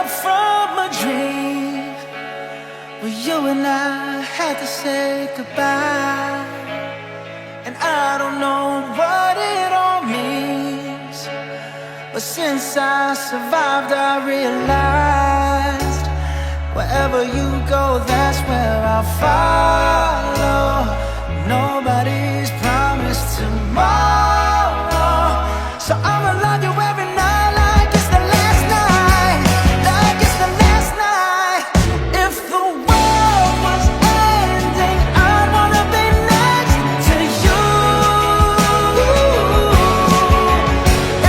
up from a dream where you and I had to say goodbye. And I don't know what it all means, but since I survived I realized wherever you go, that's where I'll follow. Nobody's promised tomorrow, so I'ma love you every night like it's the last night, like it's the last night. If the world was ending, I'd wanna be next to you.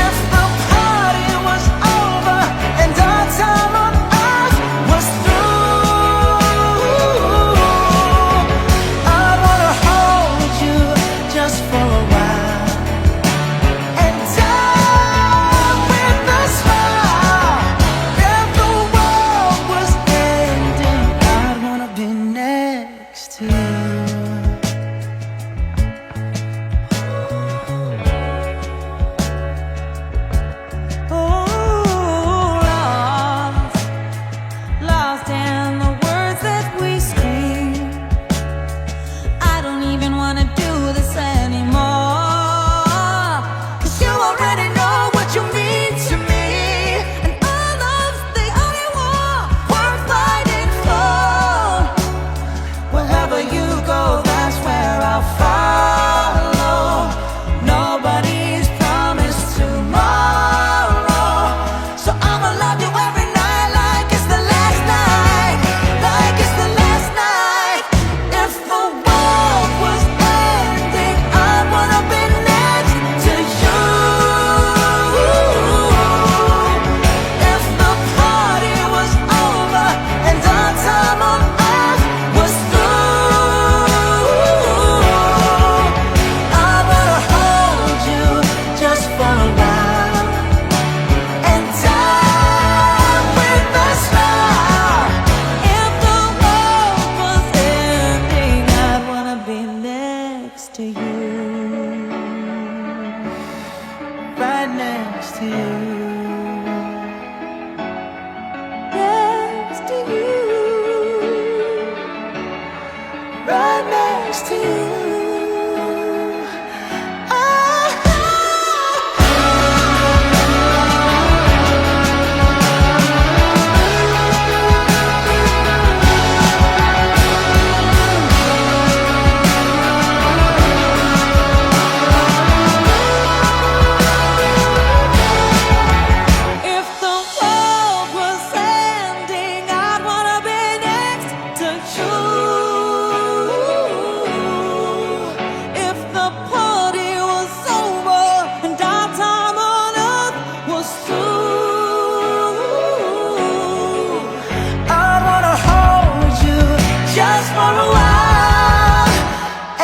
If the party was over and our time on earth was through, I'd wanna hold you just for a while and die with a smile. If the world was ending, I'd wanna be next to you. Lost in the words that we scream. I don't even wanna do this anymore, 'cause you already know what you mean to me, and our love's the only war worth fighting for. Wherever you go, that's where I'll follow. Nobody's promised tomorrow, so I'ma love you every night like it's the last night, like it's the last night. If the world was ending, I'd wanna be next to you. If the party was over and our time on earth was through, I wanna hold you just for a while and die with a smile. If the world was ending, I'd wanna be next to you. Right next to you. Next to you. Right next to you. If the world was ending, I'd wanna be next to you. If the party was over and our time on earth was through, I wanna hold you just for a while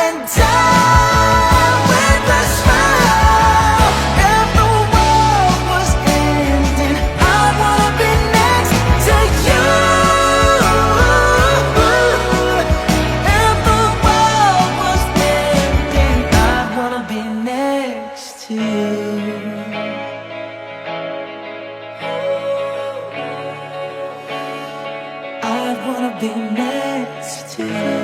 and die with a smile. If the world was ending, I'd wanna be next to you. If the world was ending, I'd wanna be next to you. I'd wanna be next to you.